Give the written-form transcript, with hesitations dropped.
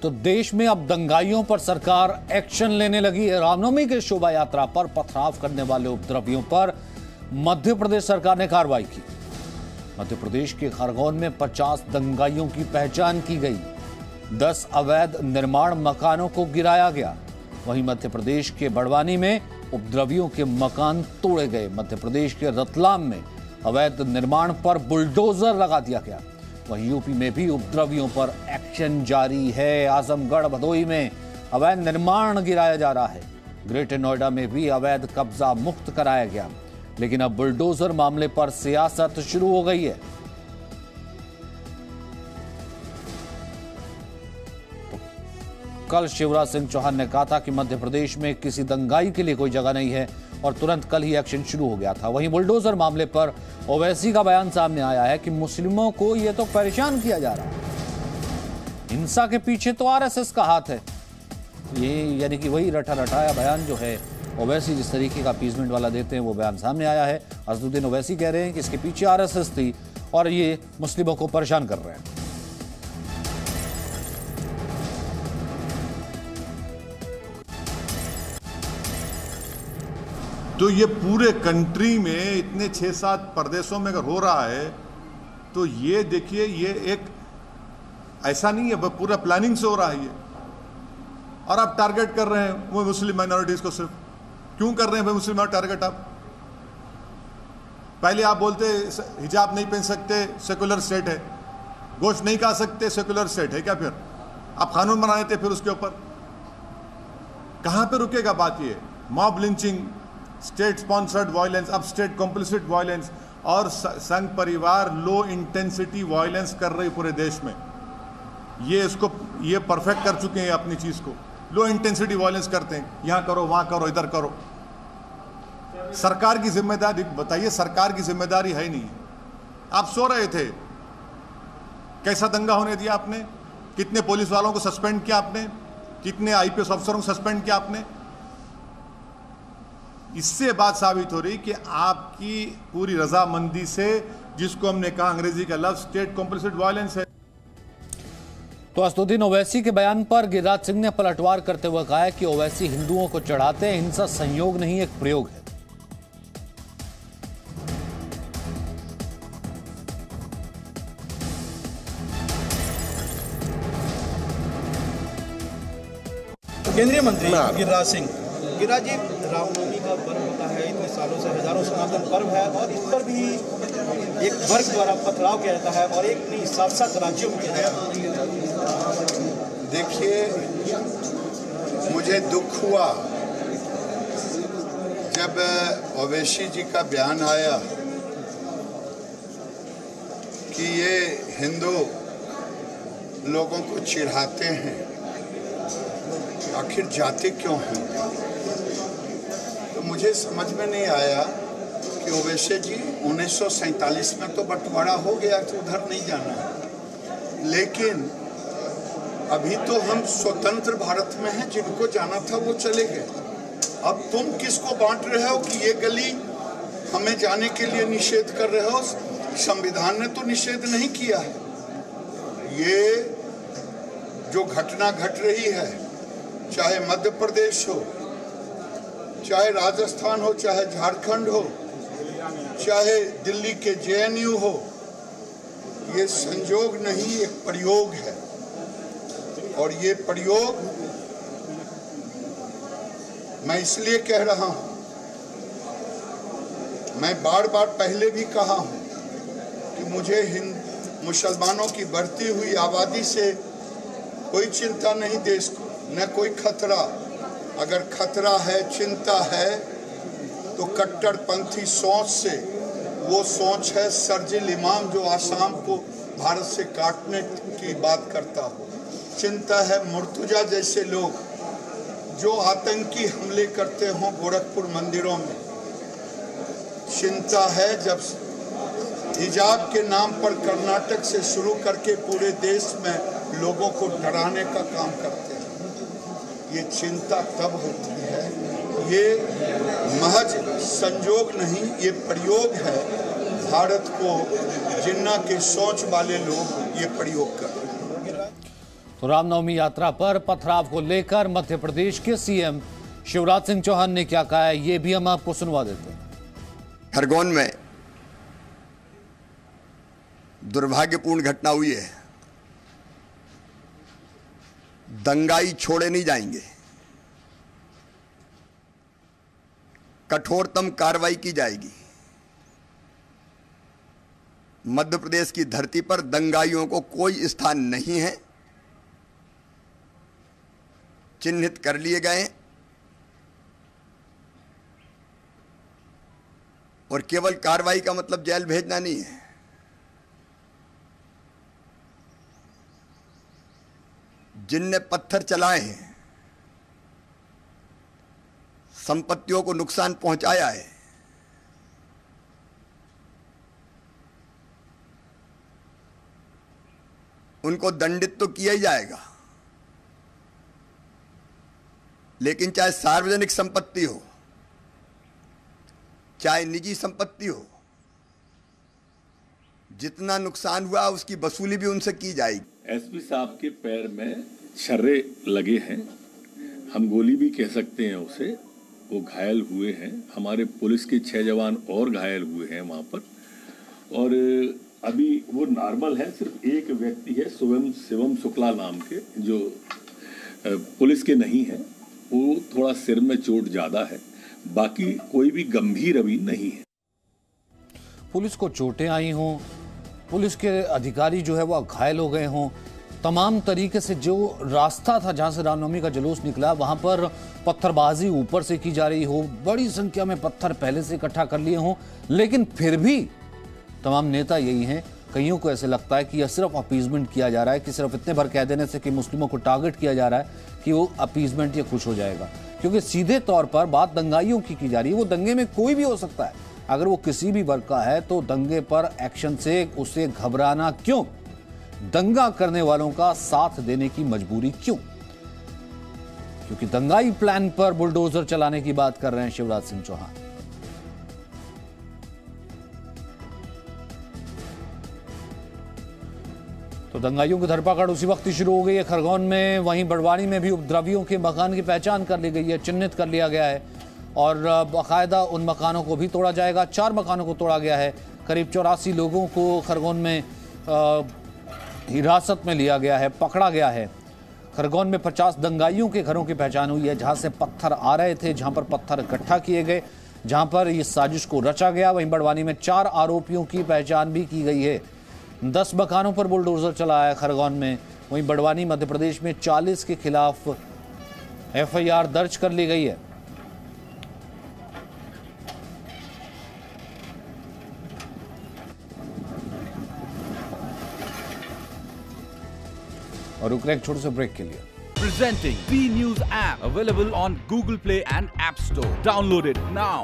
तो देश में अब दंगाइयों पर सरकार एक्शन लेने लगी है। रामनवमी के शोभा यात्रा पर पथराव करने वाले उपद्रवियों पर मध्य प्रदेश सरकार ने कार्रवाई की। मध्य प्रदेश के खरगोन में 50 दंगाइयों की पहचान की गई। 10 अवैध निर्माण मकानों को गिराया गया। वहीं मध्य प्रदेश के बड़वानी में उपद्रवियों के मकान तोड़े गए। मध्य प्रदेश के रतलाम में अवैध निर्माण पर बुलडोजर लगा दिया गया। वहीं यूपी में भी उपद्रवियों पर एक्शन जारी है। आजमगढ़ भदोही में अवैध निर्माण गिराया जा रहा है। ग्रेटर नोएडा में भी अवैध कब्जा मुक्त कराया गया। लेकिन अब बुलडोजर मामले पर सियासत शुरू हो गई है। तो कल शिवराज सिंह चौहान ने कहा था कि मध्य प्रदेश में किसी दंगाई के लिए कोई जगह नहीं है और तुरंत कल ही एक्शन शुरू हो गया था। वहीं बुलडोजर मामले पर ओवैसी का बयान सामने आया है कि मुस्लिमों को यह तो परेशान किया जा रहा है, हिंसा के पीछे तो आरएसएस का हाथ है। ये यानी कि वही रटा रटाया बयान जो है ओवैसी जिस तरीके का अपीजमेंट वाला देते हैं वो बयान सामने आया है। असदुद्दीन ओवैसी कह रहे हैं कि इसके पीछे आरएसएस थी और ये मुस्लिमों को परेशान कर रहे हैं। तो ये पूरे कंट्री में इतने 6-7 प्रदेशों में अगर हो रहा है तो ये देखिए, ये एक ऐसा नहीं है, पूरा प्लानिंग से हो रहा है ये। और आप टारगेट कर रहे हैं वो मुस्लिम माइनॉरिटीज को। सिर्फ क्यों कर रहे हैं भाई मुस्लिम टारगेट? आप पहले आप बोलते हिजाब नहीं पहन सकते, सेकुलर स्टेट है, गोश्त नहीं खा सकते, सेकुलर स्टेट है क्या? फिर आप कानून बना देते फिर उसके ऊपर। कहां पे रुकेगा बात? ये mob lynching, state sponsored violence, अब स्टेट कॉम्प्लिसिट वायलेंस और संघ परिवार लो इंटेंसिटी वायलेंस कर रही पूरे देश में। ये परफेक्ट कर चुके हैं अपनी चीज को। लो इंटेंसिटी वायलेंस करते हैं, यहां करो, वहां करो, इधर करो। सरकार की जिम्मेदारी बताइए, सरकार की जिम्मेदारी है ही नहीं। आप सो रहे थे, कैसा दंगा होने दिया आपने? कितने पुलिस वालों को सस्पेंड किया आपने? कितने आईपीएस अफसरों को सस्पेंड किया आपने? इससे बात साबित हो रही कि आपकी पूरी रजामंदी से, जिसको हमने कहा अंग्रेजी का लफ्ज स्टेट कॉम्प्लिसिट वायलेंस है। तो असदुद्दीन ओवैसी के बयान पर गिरिराज सिंह ने पलटवार करते हुए कहा है कि ओवैसी हिंदुओं को चढ़ाते हैं, हिंसा संयोग नहीं एक प्रयोग है। केंद्रीय मंत्री गिरिराज सिंह, गिरिराज जी, रामनवमी का पर्व होता है, इतने सालों से हजारों सनातन पर्व है और इस पर भी एक वर्ग द्वारा पथराव किया जाता है और एक नहीं 7-7 राज्यों में किया जाता है। देखिए, मुझे दुख हुआ जब ओवैसी जी का बयान आया कि ये हिंदू लोगों को चिढ़ाते हैं। आखिर जाते क्यों हैं? तो मुझे समझ में नहीं आया कि ओवैसी जी 1947 में तो बंटवारा हो गया तो उधर नहीं जाना है, लेकिन अभी तो हम स्वतंत्र भारत में हैं, जिनको जाना था वो चले गए। अब तुम किसको बांट रहे हो कि ये गली हमें जाने के लिए निषेध कर रहे हो? संविधान ने तो निषेध नहीं किया है। ये जो घटना घट रही है, चाहे मध्य प्रदेश हो, चाहे राजस्थान हो, चाहे झारखंड हो, चाहे दिल्ली के जेएनयू हो, ये संयोग नहीं, एक प्रयोग है। और ये प्रयोग मैं इसलिए कह रहा हूं, मैं बार बार पहले भी कहा हूं कि मुझे मुसलमानों की बढ़ती हुई आबादी से कोई चिंता नहीं, देश को न कोई खतरा। अगर खतरा है, चिंता है, तो कट्टरपंथी सोच से, वो सोच है शर्जिल इमाम जो आसाम को भारत से काटने की बात करता हो। चिंता है मुर्तुजा जैसे लोग जो आतंकी हमले करते हों गोरखपुर मंदिरों में। चिंता है जब हिजाब के नाम पर कर्नाटक से शुरू करके पूरे देश में लोगों को डराने का काम करते हैं। ये चिंता तब होती है, ये महज संयोग नहीं, ये प्रयोग है। भारत को जिन्ना के सोच वाले लोग ये प्रयोग कर रहे हैं। तो रामनवमी यात्रा पर पथराव को लेकर मध्य प्रदेश के सीएम शिवराज सिंह चौहान ने क्या कहा है, ये भी हम आपको सुनवा देते हैं। खरगोन में दुर्भाग्यपूर्ण घटना हुई है। दंगाई छोड़े नहीं जाएंगे, कठोरतम कार्रवाई की जाएगी। मध्य प्रदेश की धरती पर दंगाइयों को कोई स्थान नहीं है, चिन्हित कर लिए गए और केवल कार्रवाई का मतलब जेल भेजना नहीं है। जिनने पत्थर चलाए हैं, संपत्तियों को नुकसान पहुंचाया है, उनको दंडित तो किया ही जाएगा, लेकिन चाहे सार्वजनिक संपत्ति हो चाहे निजी संपत्ति हो, जितना नुकसान हुआ उसकी वसूली भी उनसे की जाएगी। एसपी साहब के पैर में छर्रे लगे हैं, हम गोली भी कह सकते हैं उसे, वो घायल हुए हैं। हमारे पुलिस के 6 जवान और घायल हुए हैं वहाँ पर, और अभी वो नॉर्मल है। सिर्फ एक व्यक्ति है शिवम शुक्ला नाम के, जो पुलिस के नहीं है, वो थोड़ा सिर में चोट ज़्यादा है, बाकी कोई भी गंभीर अभी नहीं है। पुलिस को चोटें आई हों, पुलिस के अधिकारी जो है वो घायल हो गए हों, तमाम तरीके से जो रास्ता था जहां से रामनवमी का जुलूस निकला वहां पर पत्थरबाजी ऊपर से की जा रही हो, बड़ी संख्या में पत्थर पहले से इकट्ठा कर लिए हों, लेकिन फिर भी तमाम नेता यही हैं। कईयों को ऐसे लगता है कि यह सिर्फ अपीजमेंट किया जा रहा है, कि सिर्फ इतने भर कह देने से कि मुस्लिमों को टारगेट किया जा रहा है कि वो अपीजमेंट या खुश हो जाएगा, क्योंकि सीधे तौर पर बात दंगाइयों की जा रही है। वो दंगे में कोई भी हो सकता है, अगर वो किसी भी वर्ग का है तो दंगे पर एक्शन से उसे घबराना क्यों? दंगा करने वालों का साथ देने की मजबूरी क्यों? क्योंकि दंगाई प्लान पर बुलडोजर चलाने की बात कर रहे हैं शिवराज सिंह चौहान। तो दंगाइयों की धरपकड़ उसी वक्त ही शुरू हो गई है खरगोन में। वहीं बड़वानी में भी उपद्रवियों के मकान की पहचान कर ली गई है, चिन्हित कर लिया गया है और बाकायदा उन मकानों को भी तोड़ा जाएगा। 4 मकानों को तोड़ा गया है। करीब 84 लोगों को खरगोन में हिरासत में लिया गया है, पकड़ा गया है। खरगोन में 50 दंगाइयों के घरों की पहचान हुई है, जहां से पत्थर आ रहे थे, जहां पर पत्थर इकट्ठा किए गए, जहां पर इस साजिश को रचा गया। वहीं बड़वानी में 4 आरोपियों की पहचान भी की गई है। 10 मकानों पर बुलडोजर चला है खरगोन में। वहीं बड़वानी मध्य प्रदेश में 40 के खिलाफ FIR दर्ज कर ली गई है। और रुक रहे एक छोटे से ब्रेक के लिए। Presenting B News app available on Google Play and App Store. Download it now.